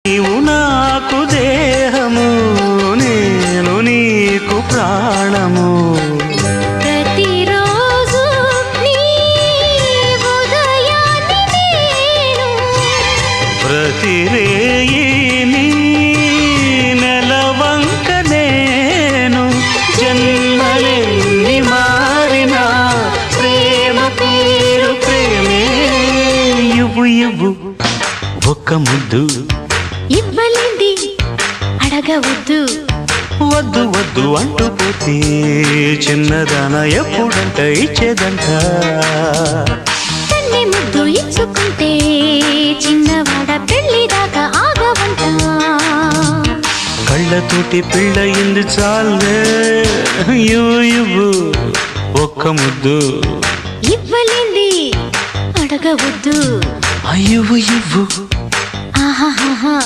నీవు నాకు దేహము, నేను నీకు ప్రాణము. ప్రతిరోజు నీ ఉదయాన్ని నేను, ప్రతిరేయి నీ నెలవంక నేను. జన్మలెన్ని మారినా ప్రేమ పేరు ప్రేమే. ఇవ్వు ఇవ్వు ఒక్క ముద్దు, ఇవ్వలేంది అడగవద్దు. వద్దు వద్దు అంటూ పోతే చిన్నదాన ఎప్పుడంట ఇచ్చేదంట. తన్ని ముద్దు ఇచ్చుకుంటే చిన్నవాడ పెళ్లిదాకా ఆగవంట. కళ్ళతోటి పెళ్ళయింది చాలే. ఇవ్వు ఒక్క ముద్దు, ఇవ్వలేంది అడగవద్దు. ఇవ్వు ఆహాహా